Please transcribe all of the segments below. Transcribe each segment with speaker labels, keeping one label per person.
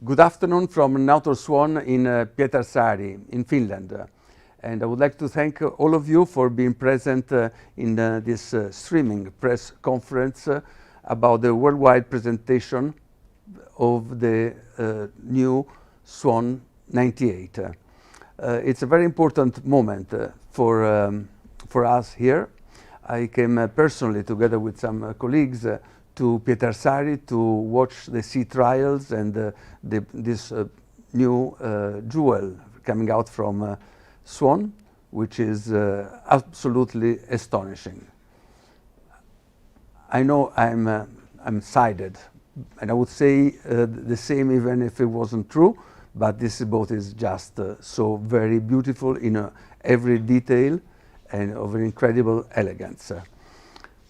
Speaker 1: Good afternoon from Nautor Swan in Pietarsaari in Finland. And I would like to thank all of you for being present in this streaming press conference about the worldwide presentation of the new Swan 98. It's a very important moment for us here. I came personally together with some colleagues to Pietarsaari to watch the sea trials and this new jewel coming out from Swan, which is absolutely astonishing. I know I'm sided, and I would say the same even if it wasn't true, but this boat is just so very beautiful in every detail and of an incredible elegance.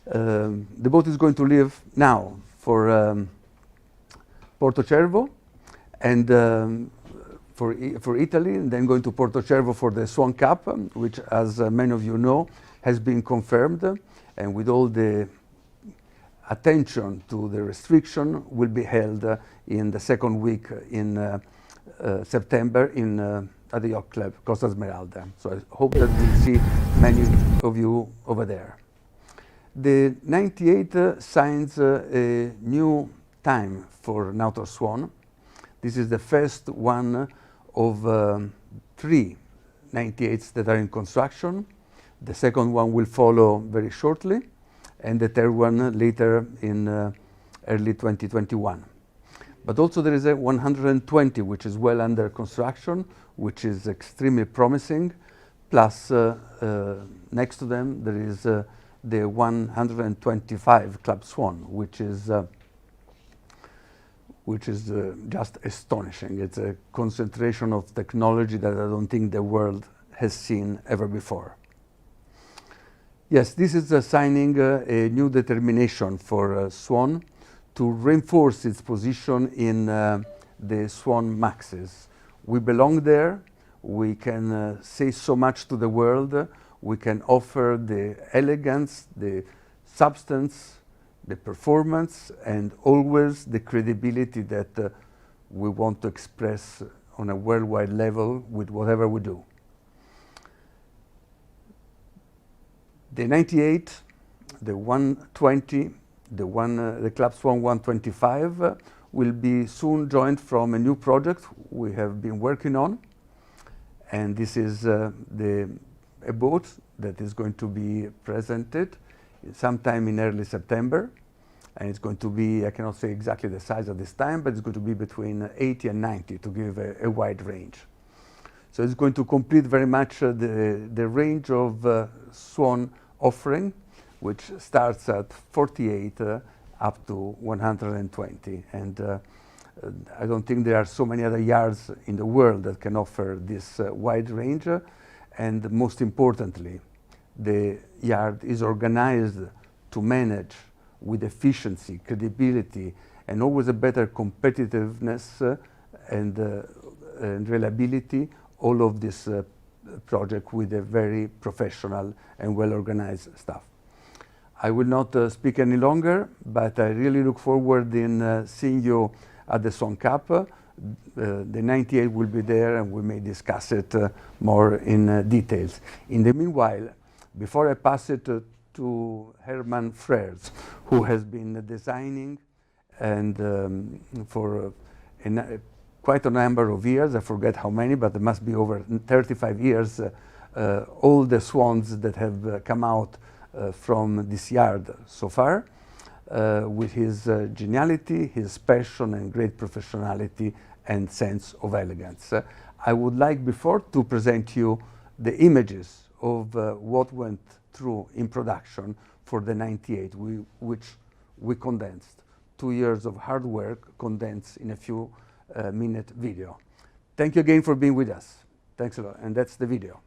Speaker 1: The boat is going to leave now for Portocervo and for Italy, and then going to Portocervo for the Swan Cup, which, as many of you know, has been confirmed, and with all the attention to the restriction, will be held in the second week in September at the yacht club Costa Smeralda. So I hope that we'll see many of you over there. The 98 signs a new time for Nautor Swan. This is the first one of 3 98s that are in construction. The second one will follow very shortly, and the third one later in early 2021. But also there is a 120 which is well under construction, which is extremely promising. Plus next to them there is the 125 Club Swan, which is just astonishing. It's a concentration of technology that I don't think the world has seen ever before. Yes, this is signing a new determination for Swan to reinforce its position in the Swan Maxes. We belong there. We can say so much to the world. We can offer the elegance, the substance, the performance, and always the credibility that we want to express on a worldwide level with whatever we do. The 98, the 120, the Club Swan 125 will be soon joined from a new project we have been working on, and this is a boat that is going to be presented sometime in early September, and it's going to be, I cannot say exactly the size at this time, but it's going to be between 80 and 90 to give a wide range. So it's going to complete very much the range of Swan offering, which starts at 48 up to 120. And I don't think there are so many other yards in the world that can offer this wide range. And most importantly, the yard is organized to manage with efficiency, credibility, and always a better competitiveness and reliability, all of this project with a very professional and well-organized staff. I will not speak any longer, but I really look forward in seeing you at the Swan Cup. The 98 will be there, and we may discuss it more in details. In the meanwhile, before I pass it to Herman Frers, who has been designing and for quite a number of years, I forget how many, but it must be over 35 years, all the swans that have come out from this yard so far, with his geniality, his passion, and great professionality and sense of elegance. I would like before to present you the images of what went through in production for the 98, which we condensed. 2 years of hard work condensed in a few minute video. Thank you again for being with us. Thanks a lot, and that's the video.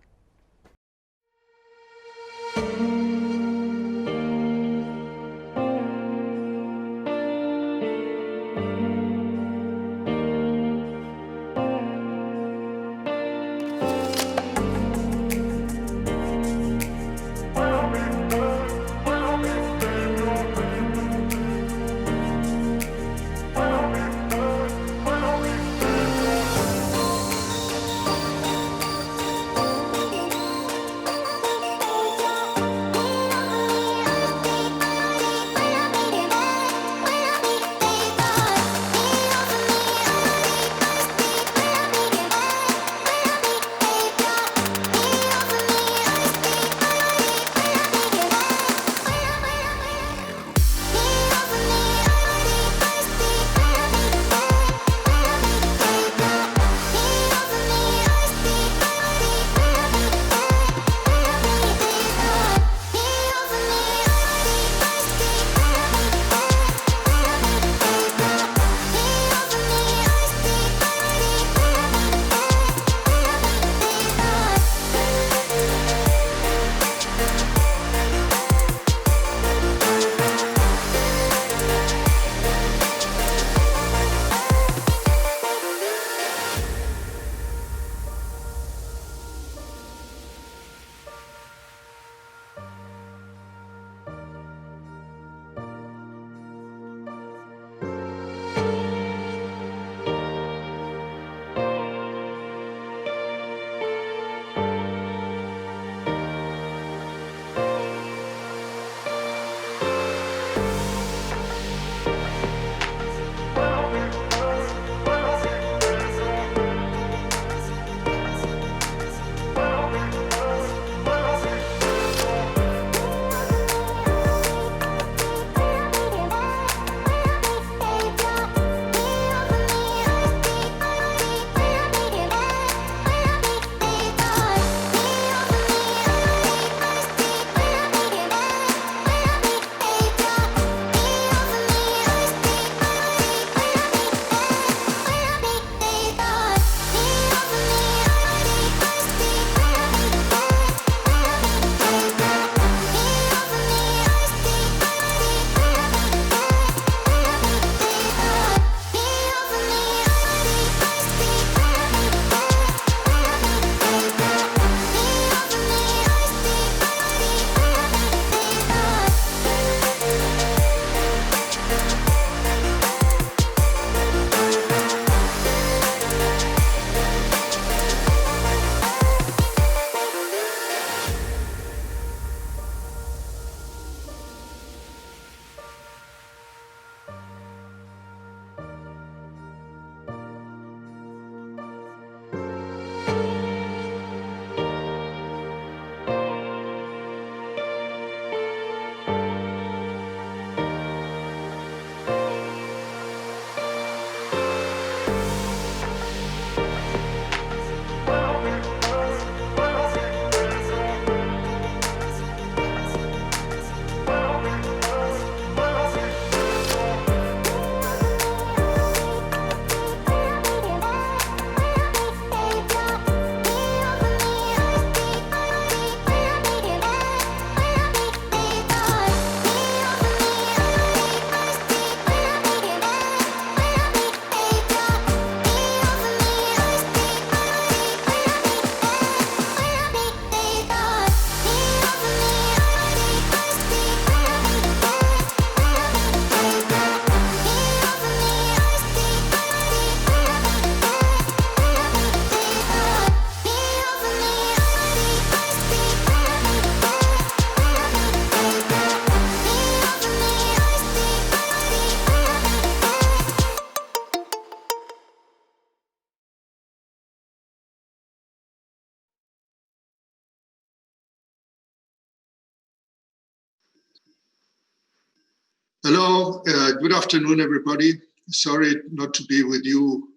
Speaker 2: Hello, good afternoon, everybody. Sorry not to be with you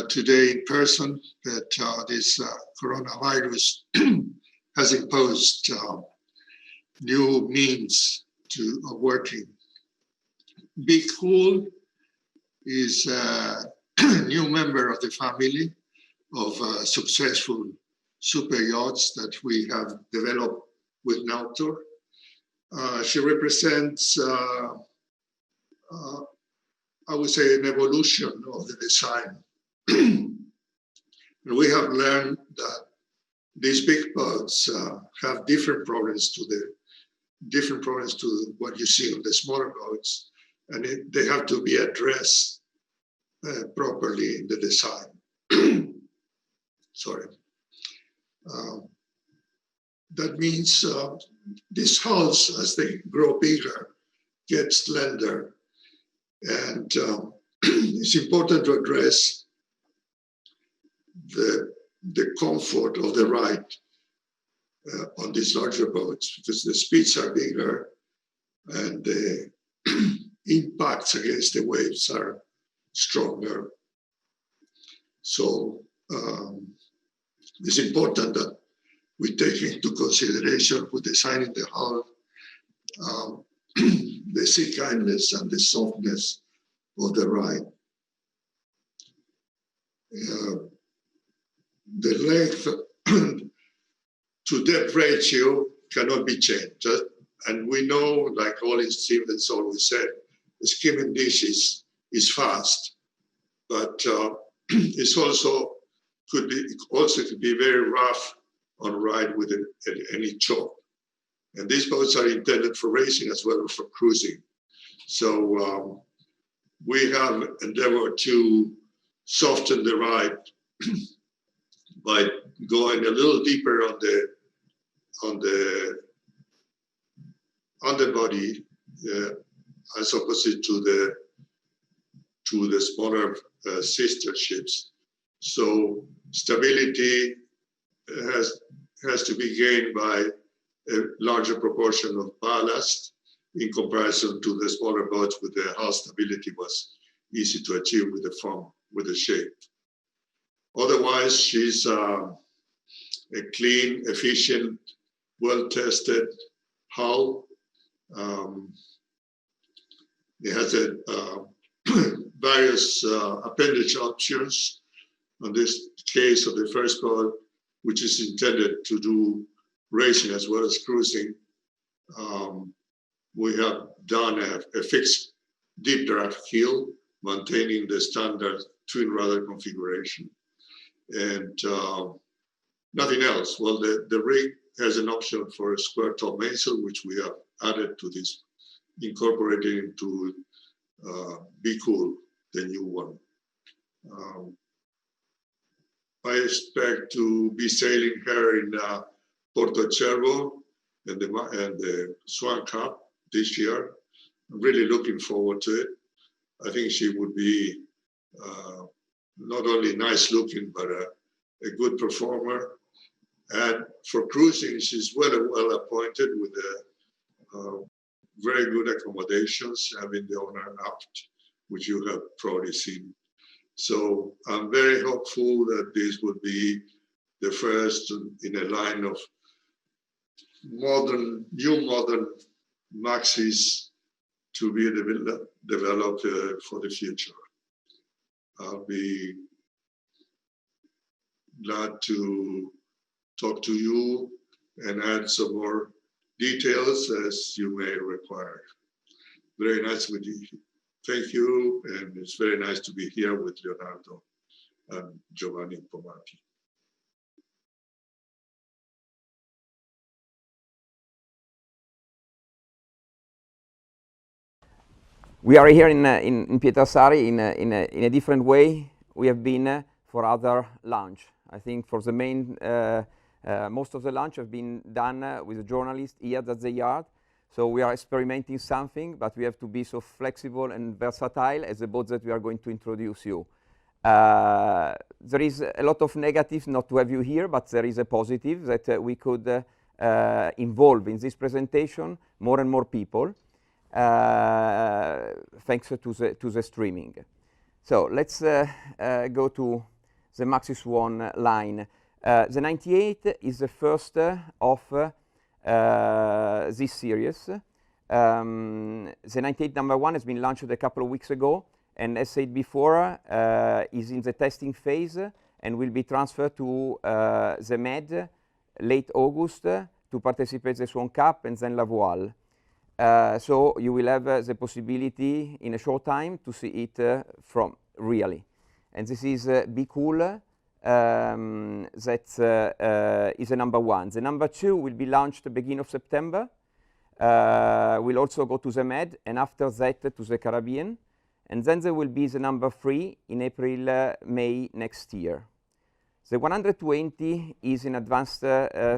Speaker 2: today in person, but this coronavirus has imposed new means of working. Be Cool is a new member of the family of successful super yachts that we have developed with Nautor. She represents, I would say, an evolution of the design. And we have learned that these big boats have different problems to what you see on the smaller boats, and they have to be addressed properly in the design. Sorry. That means these hulls, as they grow bigger, get slender. And it's important to address the comfort of the ride on these larger boats, because the speeds are bigger and the impacts against the waves are stronger. So it's important that we take into consideration when designing the hull the sea kindness and the softness of the ride. The length to depth ratio cannot be changed. And we know, like Olin Stevens always said, the skimming dish is fast, but it's also could be very rough on ride with any choke. And these boats are intended for racing as well as for cruising. So we have endeavored to soften the ride by going a little deeper on the body, as opposite to the smaller sister ships. So stability has to be gained by a larger proportion of ballast in comparison to the smaller boats with the hull stability was easy to achieve with the form, with the shape. Otherwise, she's a clean, efficient, well-tested hull. It has various appendage options. In this case of the first boat, which is intended to do racing as well as cruising, we have done a fixed deep draft keel, maintaining the standard twin rudder configuration, and nothing else. Well, the rig has an option for a square top mainsail, which we have added to this, incorporated into Be Cool, the new one. I expect to be sailing her in Porto Cervo and the Swan Cup this year. I'm really looking forward to it. I think she would be not only nice looking, but a good performer. And for cruising, she's well appointed with very good accommodations, having the owner aft, which you have probably seen. So I'm very hopeful that this would be the first in a line of new modern Maxis to be developed for the future. I'll be glad to talk to you and add some more details as you may require. Very nice with you. Thank you, and it's very nice to be here with Leonardo and Giovanni Pomati.
Speaker 3: We are here in Pietarsaari in a different way. We have been for other launch. I think for the main, most of the launch have been done with a journalist here at the yard. So we are experimenting something, but we have to be so flexible and versatile as the boat that we are going to introduce you. There is a lot of negatives not to have you here, but there is a positive that we could involve in this presentation more and more people. thanks to the streaming. So let's go to the Maxi Swan line. The 98 is the first of this series. The 98 number 1 has been launched a couple of weeks ago, and as said before, is in the testing phase and will be transferred to the Med late August to participate in the Swan Cup and then La Voile. So you will have the possibility in a short time to see it from really. And this is Be Cool, that is a number 1. The number 2 will be launched the beginning of September. We'll also go to the Med, and after that to the Caribbean. And then there will be the number 3 in April, May next year. The 120 is in advanced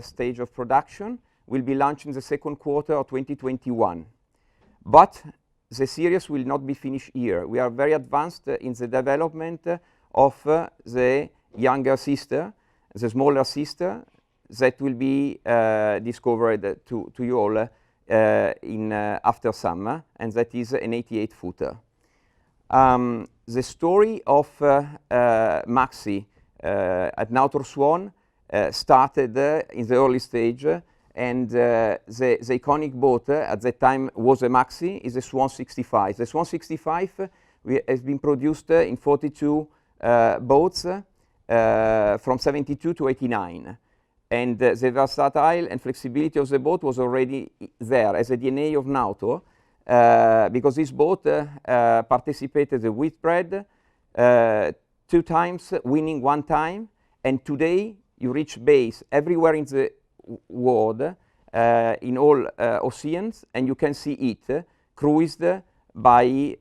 Speaker 3: stage of production, will be launched in the second quarter of 2021. But the series will not be finished here. We are very advanced in the development of the younger sister, the smaller sister, that will be discovered to you all after summer, and that is an 88-footer. The story of Maxi at Nautor Swan started in the early stage, and the iconic boat at that time was a Maxi, is a Swan 65. The Swan 65 has been produced in 42 boats from 72 to 89. And the versatile and flexibility of the boat was already there as a DNA of Nautor, because this boat participated in the Whitbread 2 times, winning 1 time, and today you reach base everywhere in the world, in all oceans, and you can see it cruised by,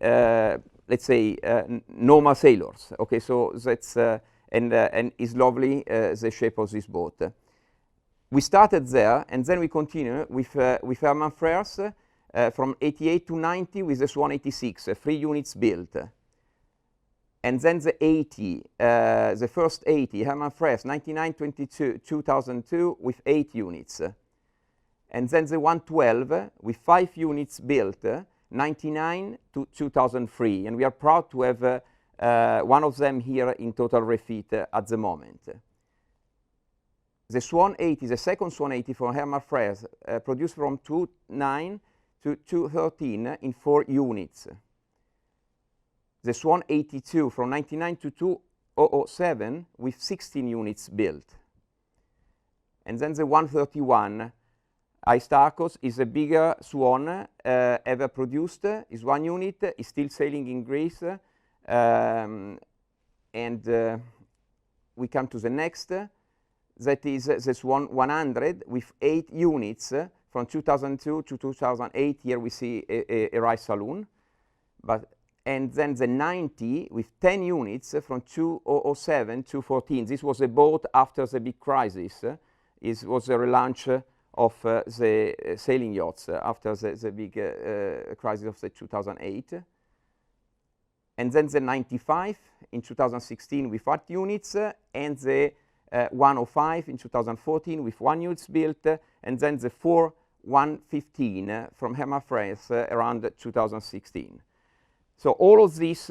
Speaker 3: let's say, normal sailors. Okay, so that's and is lovely the shape of this boat. We started there, and then we continue with Herman Freres from 88 to 90 with the Swan 86, 3 units built. And then the 80, the first 80, Herman Freres, 99, 22, 2002 with 8 units. And then the 112 with 5 units built, 99 to 2003. And we are proud to have one of them here in total refit at the moment. The Swan 80, the second Swan 80 from Herman Freres, produced from 2009 to 2013 in 4 units. The Swan 82 from 1999 to 2007 with 16 units built. And then the 131 Aristarchus is the bigger Swan ever produced, is 1 unit, is still sailing in Greece. We come to the next, that is the Swan 100 with 8 units from 2002 to 2008. Here we see a rice saloon. And then the 90 with 10 units from 2007 to 2014. This was a boat after the big crisis. It was a relaunch of the sailing yachts after the big crisis of the 2008. And then the 95 in 2016 with 8 units, and the 105 in 2014 with 1 unit built, and then the 115 from Herman Freres around 2016. So all of these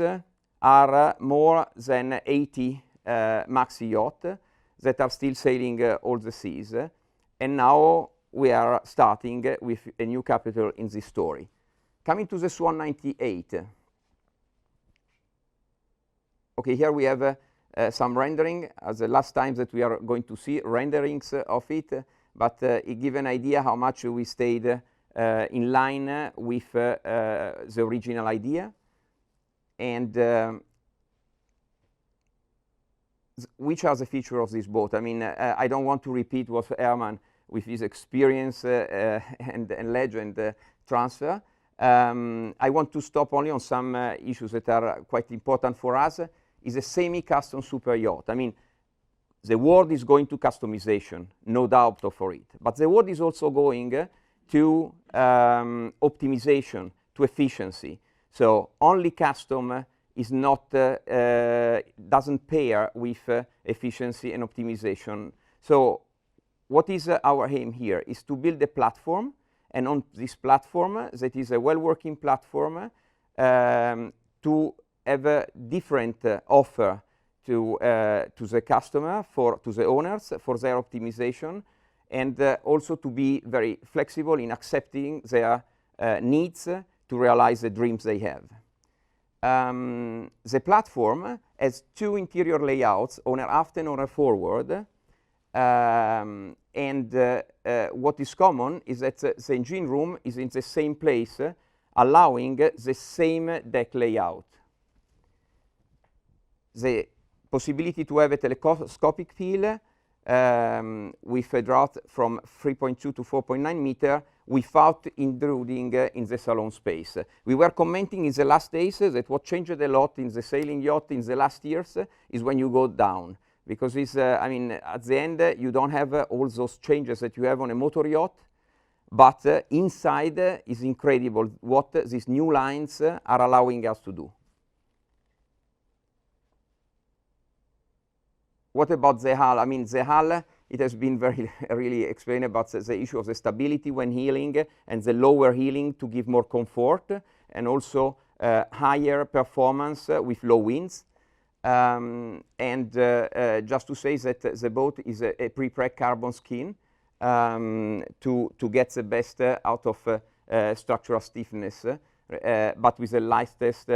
Speaker 3: are more than 80 Maxi yachts that are still sailing all the seas. And now we are starting with a new capital in this story. Coming to the Swan 98. Okay, here we have some rendering, as the last time that we are going to see renderings of it, but it gives an idea how much we stayed in line with the original idea. And which are the features of this boat? I mean, I don't want to repeat what Herman, with his experience and legend, transfer. I want to stop only on some issues that are quite important for us. Is a semi-custom super yacht. I mean, the world is going to customization, no doubt for it. But the world is also going to optimization, to efficiency. So only custom is not doesn't pair with efficiency and optimization. So what is our aim here is to build a platform and on this platform, that is a well-working platform, to have a different offer to the customer, to the owners, for their optimization, and also to be very flexible in accepting their needs to realize the dreams they have. The platform has two interior layouts, owner aft and owner forward, and what is common is that the engine room is in the same place, allowing the same deck layout. The possibility to have a telescopic peel with a draught from 3.2 to 4.9 meter without intruding in the salon space. We were commenting in the last days that what changed a lot in the sailing yacht in the last years is when you go down. Because it's, I mean, at the end, you don't have all those changes that you have on a motor yacht, but inside is incredible what these new lines are allowing us to do. What about the hull? I mean, the hull, it has been very really explained about the issue of the stability when heeling and the lower heeling to give more comfort and also higher performance with low winds. Just to say that the boat is a pre-preg carbon skin to get the best out of structural stiffness, but with the lightest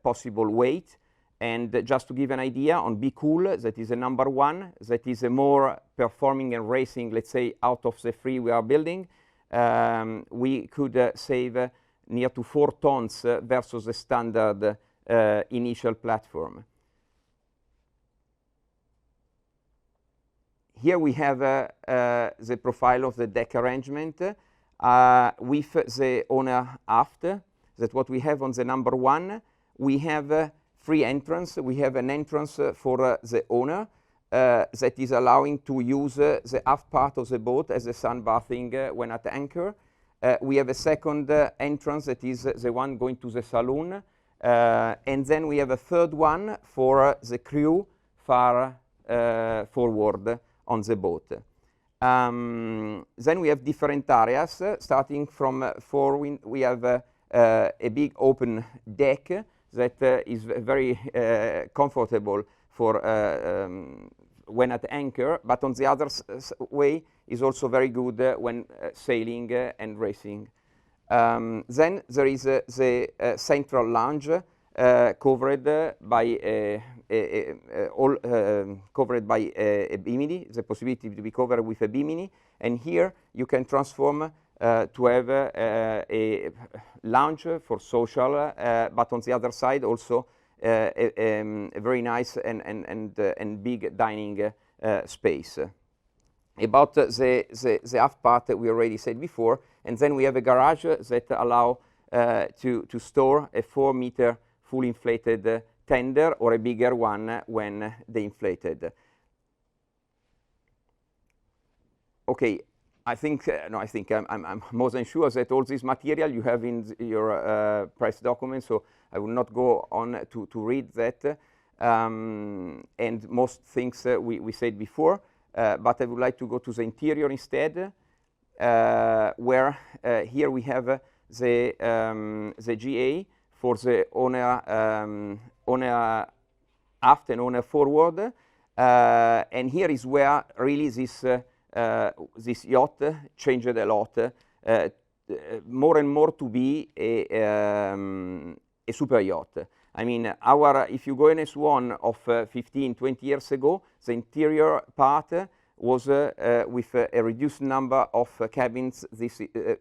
Speaker 3: possible weight. And just to give an idea, on Be Cool, that is a number one, that is a more performing and racing, let's say, out of the three we are building, we could save near to 4 tons versus the standard initial platform. Here we have the profile of the deck arrangement with the owner aft. That's what we have on the number one. We have 3 entrances. We have an entrance for the owner that is allowing to use the aft part of the boat as a sunbathing when at anchor. We have a second entrance that is the one going to the saloon. And then we have a third one for the crew far forward on the boat. Then we have different areas. Starting from forward, we have a big open deck that is very comfortable for when at anchor, but on the other way is also very good when sailing and racing. Then there is the central lounge covered by covered by a bimini, the possibility to be covered with a bimini, and here you can transform to have a lounge for social, but on the other side also a very nice and big dining space. About the aft part that we already said before, and then we have a garage that allow to store a 4-meter full inflated tender or a bigger one when they inflated. Okay. I'm more than sure that all this material you have in your press document, so I will not go on to read that. And most things we said before, but I would like to go to the interior instead, where here we have the GA for the owner aft and owner forward. And here is where really this yacht changed a lot, more and more to be a super yacht. I mean, if you go in a Swan of 15, 20 years ago, the interior part was with a reduced number of cabins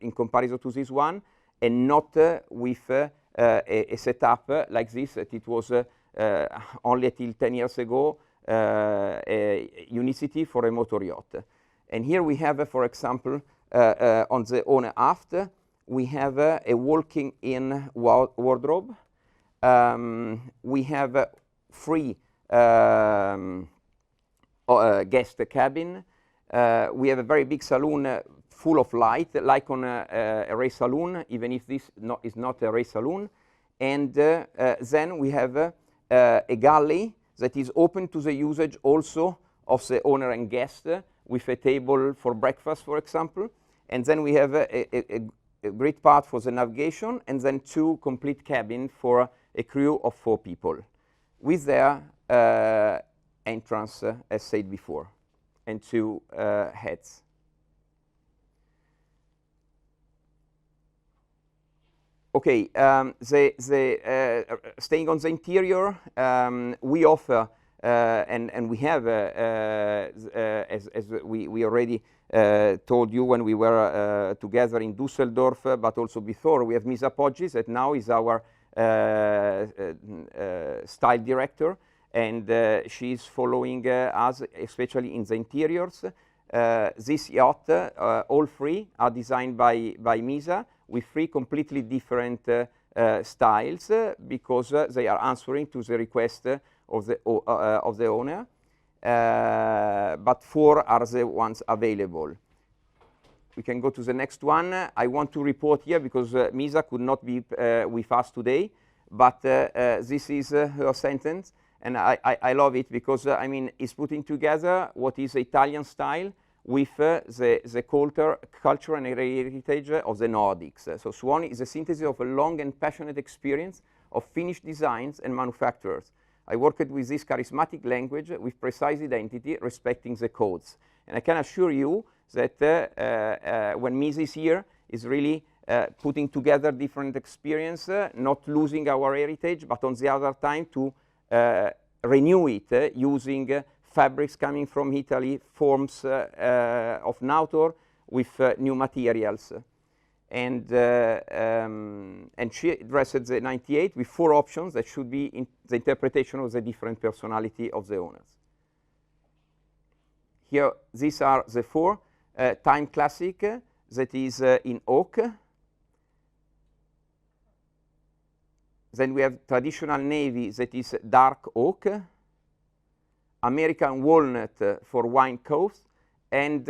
Speaker 3: in comparison to this one, and not with a setup like this that it was only until 10 years ago a unicity for a motor yacht. And here we have, for example, on the owner aft, we have a walking-in wardrobe. We have 3 guest cabin. We have a very big saloon full of light, like on a race saloon, even if this is not a race saloon. And then we have a galley that is open to the usage also of the owner and guest, with a table for breakfast, for example. And then we have a great part for the navigation, and then 2 complete cabins for a crew of 4 people, with their entrance, as said before, and 2 heads. Okay, staying on the interior, we offer and we have, as we already told you when we were together in Düsseldorf, but also before, we have Ms. Apoggi, that now is our style director, and she's following us, especially in the interiors. This yacht, all 3 are designed by Misa, with 3 completely different styles, because they are answering to the request of the owner, but 4 are the ones available. We can go to the next one. I want to report here, because Misa could not be with us today, but this is her sentence, and I love it, because I mean, it's putting together what is Italian style with the culture and heritage of the Nordics. So Swan is a synthesis of a long and passionate experience of finished designs and manufacturers. I worked with this charismatic language with precise identity, respecting the codes. And I can assure you that when Ms. is here, is really putting together different experience, not losing our heritage, but on the other time to renew it using fabrics coming from Italy, forms of Nautor with new materials. And she addressed the 98 with 4 options that should be in the interpretation of the different personality of the owners. Here, these are the 4. Time Classic, that is in oak. Then we have Traditional Navy, that is dark oak. American Walnut for wine coast, and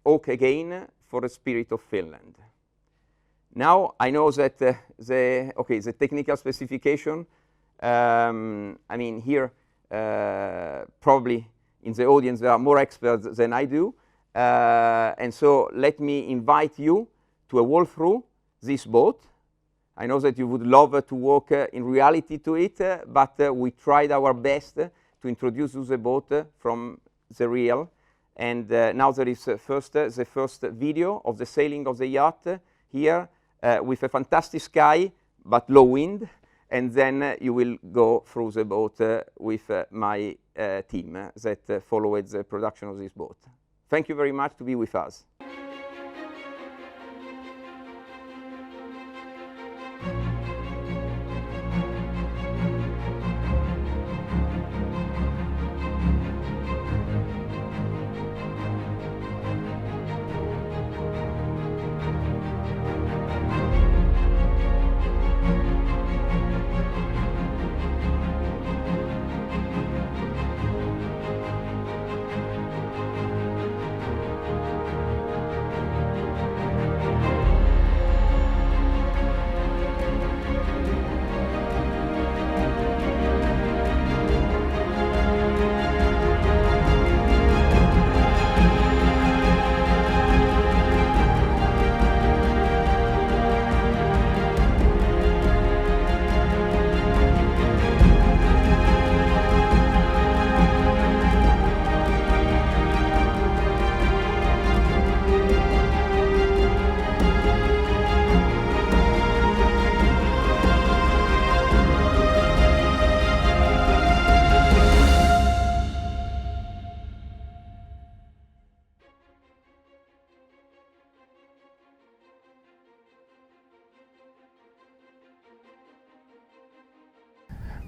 Speaker 3: oak again for the spirit of Finland. Now I know that the technical specification, I mean here probably in the audience there are more experts than I do, and so let me invite you to a walkthrough this boat. I know that you would love to walk in reality to it, but we tried our best to introduce the boat from the real. And now there is the first video of the sailing of the yacht here with a fantastic sky but low wind, and then you will go through the boat with my team that followed the production of this boat. Thank you very much to be with us.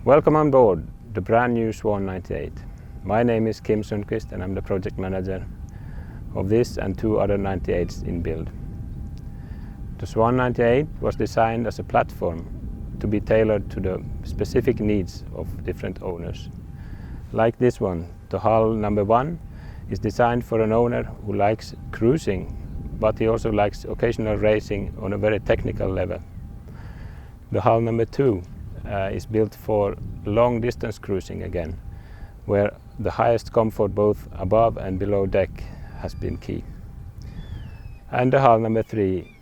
Speaker 4: Welcome on board the brand new Swan 98. My name is Kim Sundqvist and I'm the project manager of this and 2 other 98s in build. The Swan 98 was designed as a platform to be tailored to the specific needs of different owners. Like this one, the hull number 1 is designed for an owner who likes cruising, but he also likes occasional racing on a very technical level. The hull number 2 is built for long distance cruising again, where the highest comfort both above and below deck has been key. And the hull number 3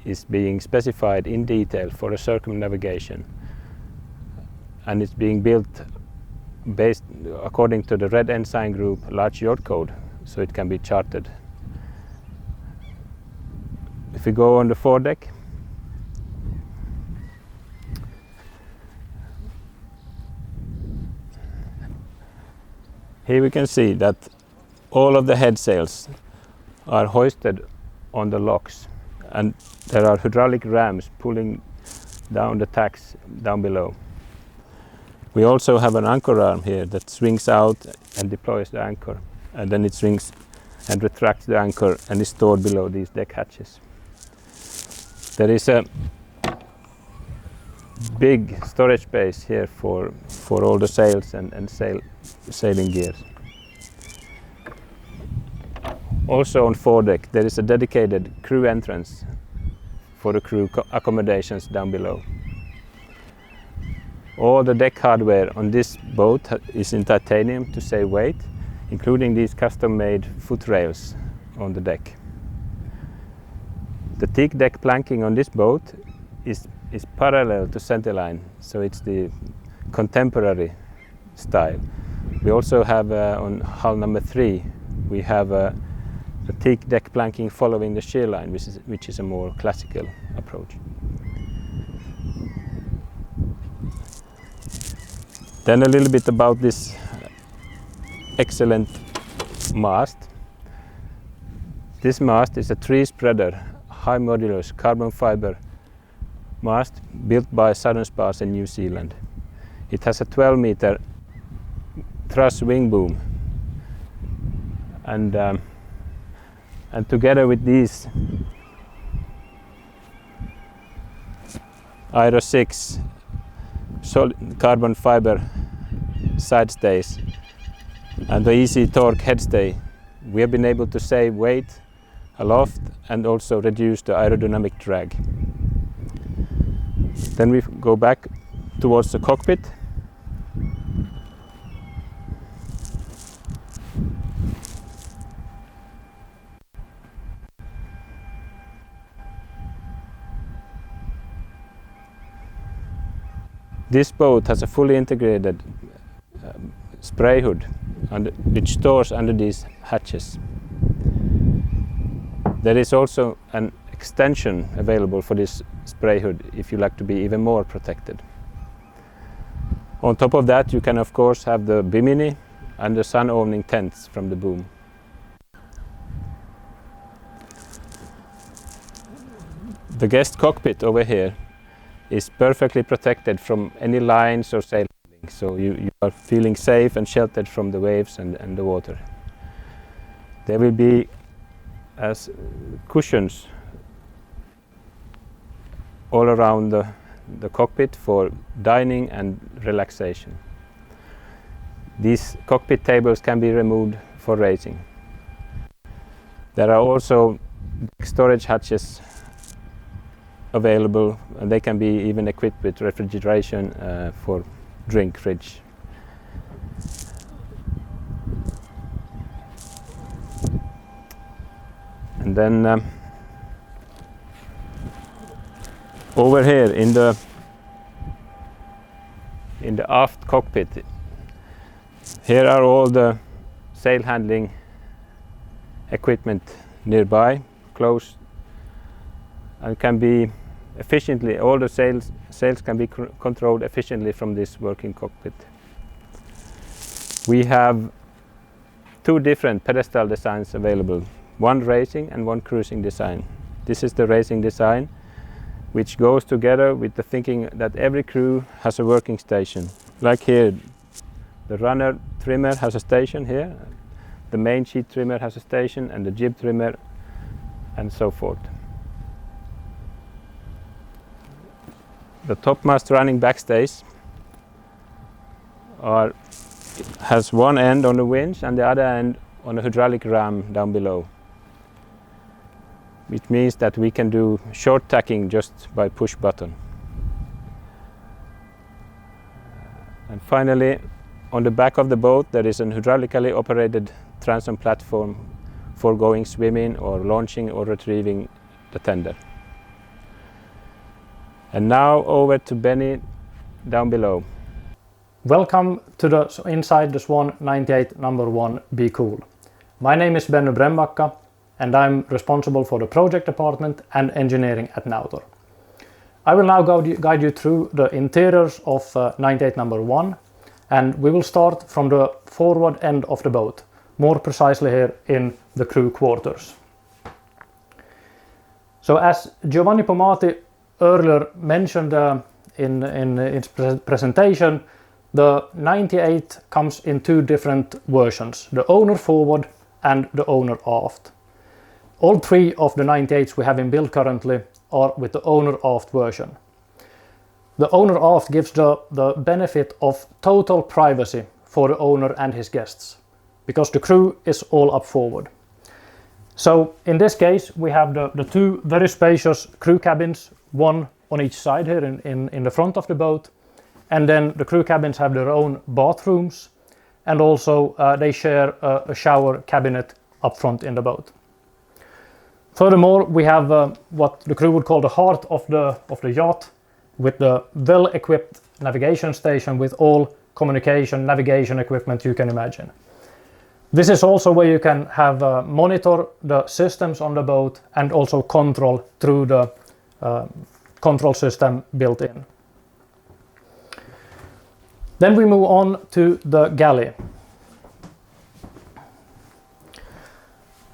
Speaker 4: is being specified in detail for a circumnavigation, and it's being built based according to the Red Ensign Group large yacht code, so it can be chartered. If we go on the foredeck, here we can see that all of the head sails are hoisted on the locks, and there are hydraulic rams pulling down the tacks down below. We also have an anchor arm here that swings out and deploys the anchor, and then it swings and retracts the anchor and is stored below these deck hatches. There is a big storage space here for all the sails and sailing gears. Also on foredeck there is a dedicated crew entrance for the crew accommodations down below. All the deck hardware on this boat is in titanium to save weight, including these custom-made foot rails on the deck. The teak deck planking on this boat is parallel to centerline, so it's the contemporary style. We also have on hull number 3 we have the teak deck planking following the shear line, which is a more classical approach. Then a little bit about this excellent mast. This mast is a tree spreader, high modulus carbon fiber mast built by Southern Spars in New Zealand. It has a 12-meter truss wing boom, and together with these Aero 6 solid carbon fiber side stays and the easy torque head stay, we have been able to save weight aloft and also reduce the aerodynamic drag. Then we go back towards the cockpit. This boat has a fully integrated spray hood which stores under these hatches. There is also an extension available for this spray hood if you like to be even more protected. On top of that you can of course have the bimini and the sun awning tents from the boom. The guest cockpit over here is perfectly protected from any lines or sail handling, so you are feeling safe and sheltered from the waves and the water. There will be as cushions all around the cockpit for dining and relaxation. These cockpit tables can be removed for racing. There are also storage hatches available, and they can be even equipped with refrigeration for drink fridge. And then over here in the aft cockpit, here are all the sail handling equipment nearby, close, and can be efficiently, all the sails can be controlled efficiently from this working cockpit. We have two different pedestal designs available, one racing and one cruising design. This is the racing design, which goes together with the thinking that every crew has a working station. Like here, the runner trimmer has a station here, the main sheet trimmer has a station, and the jib trimmer, and so forth. The topmast running backstays has one end on the winch and the other end on a hydraulic ram down below, which means that we can do short tacking just by push button. And finally, on the back of the boat there is an hydraulically operated transom platform for going swimming or launching or retrieving the tender. And now over to Benny down below.
Speaker 5: Welcome to the inside the Swan 98 number 1 Be Cool. My name is Benny Brembacka and I'm responsible for the project department and engineering at Nautor. I will now guide you through the interiors of 98 number 1, and we will start from the forward end of the boat, more precisely here in the crew quarters. So as Giovanni Pomati earlier mentioned in its presentation, the 98 comes in two different versions, the owner forward and the owner aft. All three of the 98s we have in build currently are with the owner aft version. The owner aft gives the benefit of total privacy for the owner and his guests, because the crew is all up forward. So in this case we have the two very spacious crew cabins, one on each side here in the front of the boat, and then the crew cabins have their own bathrooms, and also they share a shower cabinet up front in the boat. Furthermore, we have what the crew would call the heart of the yacht, with the well-equipped navigation station with all communication, navigation equipment you can imagine. This is also where you can have monitor the systems on the boat and also control through the control system built in. Then we move on to the galley.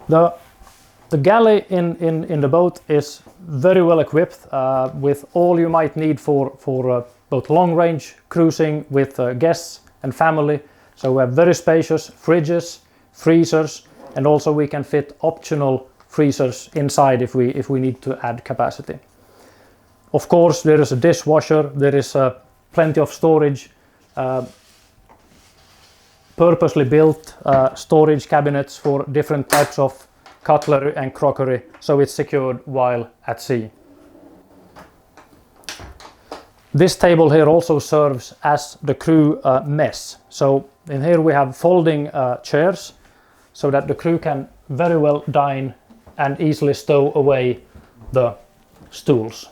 Speaker 5: The galley in the boat is very well equipped with all you might need for both long range cruising with guests and family. So we have very spacious fridges, freezers, and also we can fit optional freezers inside if we need to add capacity. Of course, there is a dishwasher, there is plenty of storage, purposely built storage cabinets for different types of cutlery and crockery, so it's secured while at sea. This table here also serves as the crew mess. So in here we have folding chairs so that the crew can very well dine and easily stow away the stools.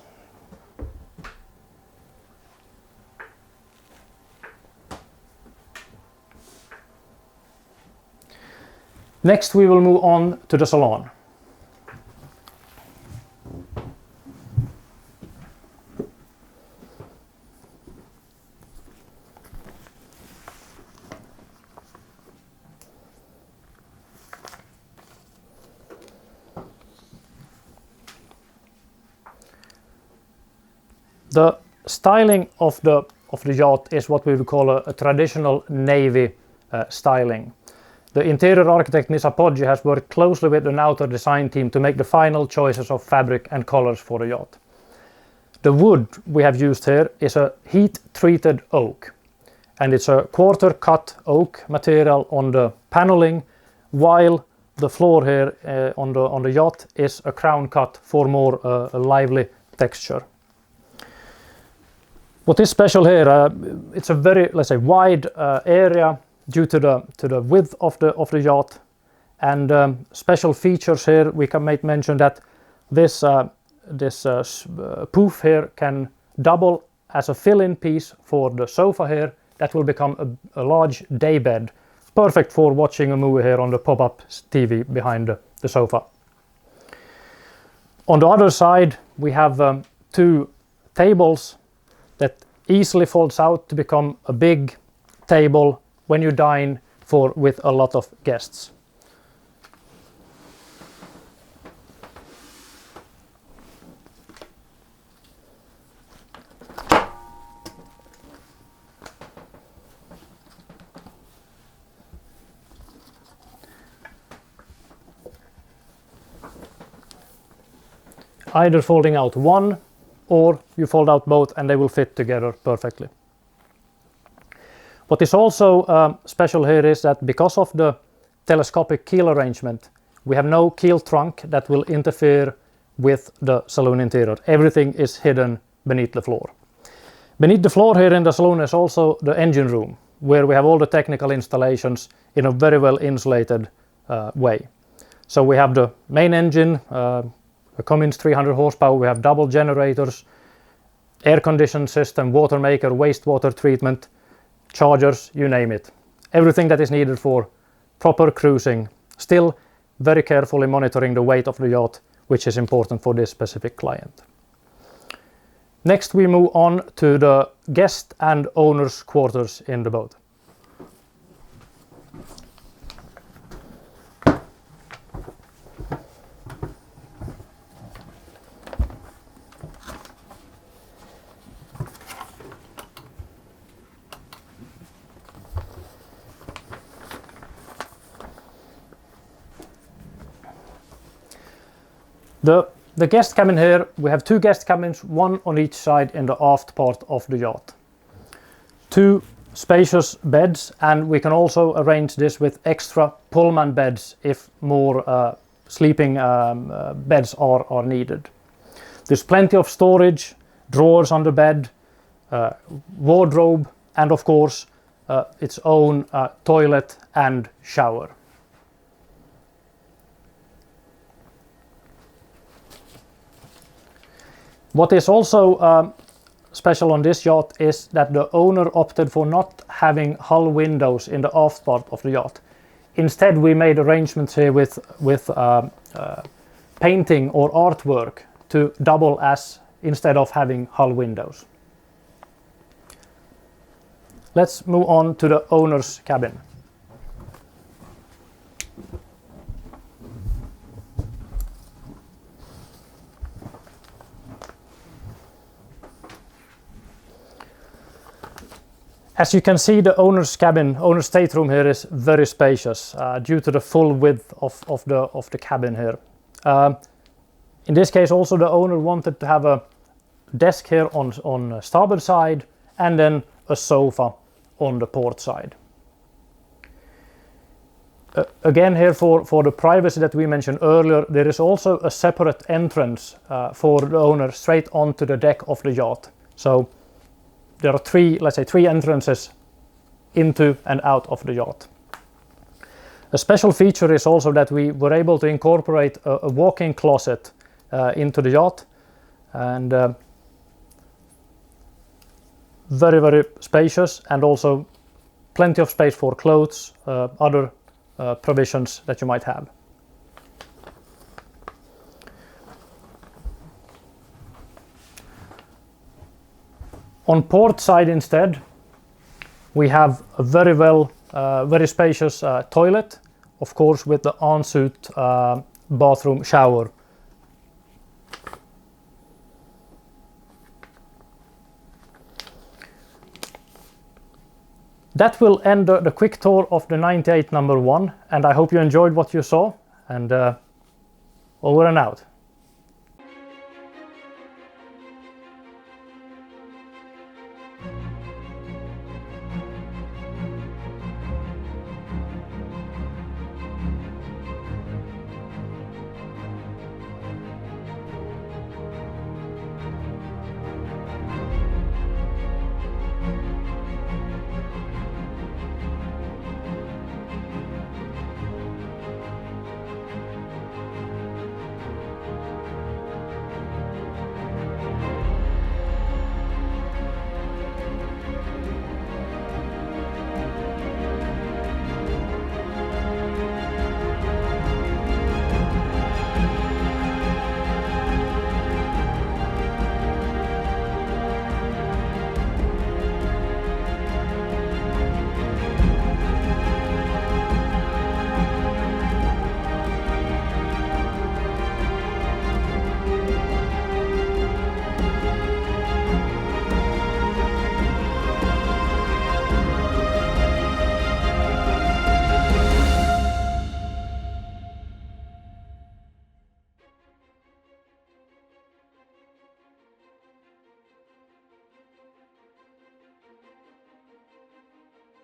Speaker 5: Next we will move on to the salon. The styling of the yacht is what we would call a traditional navy styling. The interior architect Nisa Poggi has worked closely with the Nautor design team to make the final choices of fabric and colors for the yacht. The wood we have used here is a heat-treated oak, and it's a quarter-cut oak material on the paneling, while the floor here on the yacht is a crown cut for more lively texture. What is special here, it's a very, let's say, wide area due to the width of the yacht, and special features here we can mention that this poof here can double as a fill-in piece for the sofa here. That will become a large day bed, perfect for watching a movie here on the pop-up TV behind the sofa. On the other side we have two tables that easily folds out to become a big table when you dine with a lot of guests. Either folding out one or you fold out both and they will fit together perfectly. What is also special here is that because of the telescopic keel arrangement, we have no keel trunk that will interfere with the saloon interior. Everything is hidden beneath the floor. Beneath the floor here in the saloon is also the engine room, where we have all the technical installations in a very well insulated way. So we have the main engine, a Cummins 300 horsepower, we have double generators, air conditioning system, water maker, wastewater treatment, chargers, you name it. Everything that is needed for proper cruising. Still very carefully monitoring the weight of the yacht, which is important for this specific client. Next we move on to the guest and owner's quarters in the boat. The guest cabin here, we have two guest cabins, one on each side in the aft part of the yacht. Two spacious beds, and we can also arrange this with extra pullman beds if more sleeping beds are needed. There's plenty of storage, drawers on the bed, wardrobe, and of course its own toilet and shower. What is also special on this yacht is that the owner opted for not having hull windows in the aft part of the yacht. Instead, we made arrangements here with painting or artwork to double as instead of having hull windows. Let's move on to the owner's cabin. As you can see, the owner's cabin, owner's stateroom here is very spacious due to the full width of the cabin here. In this case, also the owner wanted to have a desk here on starboard side and then a sofa on the port side. Again here for the privacy that we mentioned earlier, there is also a separate entrance for the owner straight onto the deck of the yacht. So there are three entrances into and out of the yacht. A special feature is also that we were able to incorporate a walk-in closet into the yacht, and very, very spacious, and also plenty of space for clothes, other provisions that you might have. On port side instead, we have a very spacious toilet, of course with the ensuite bathroom shower. That will end the quick tour of the 98 number 1, and I hope you enjoyed what you saw, and over and out.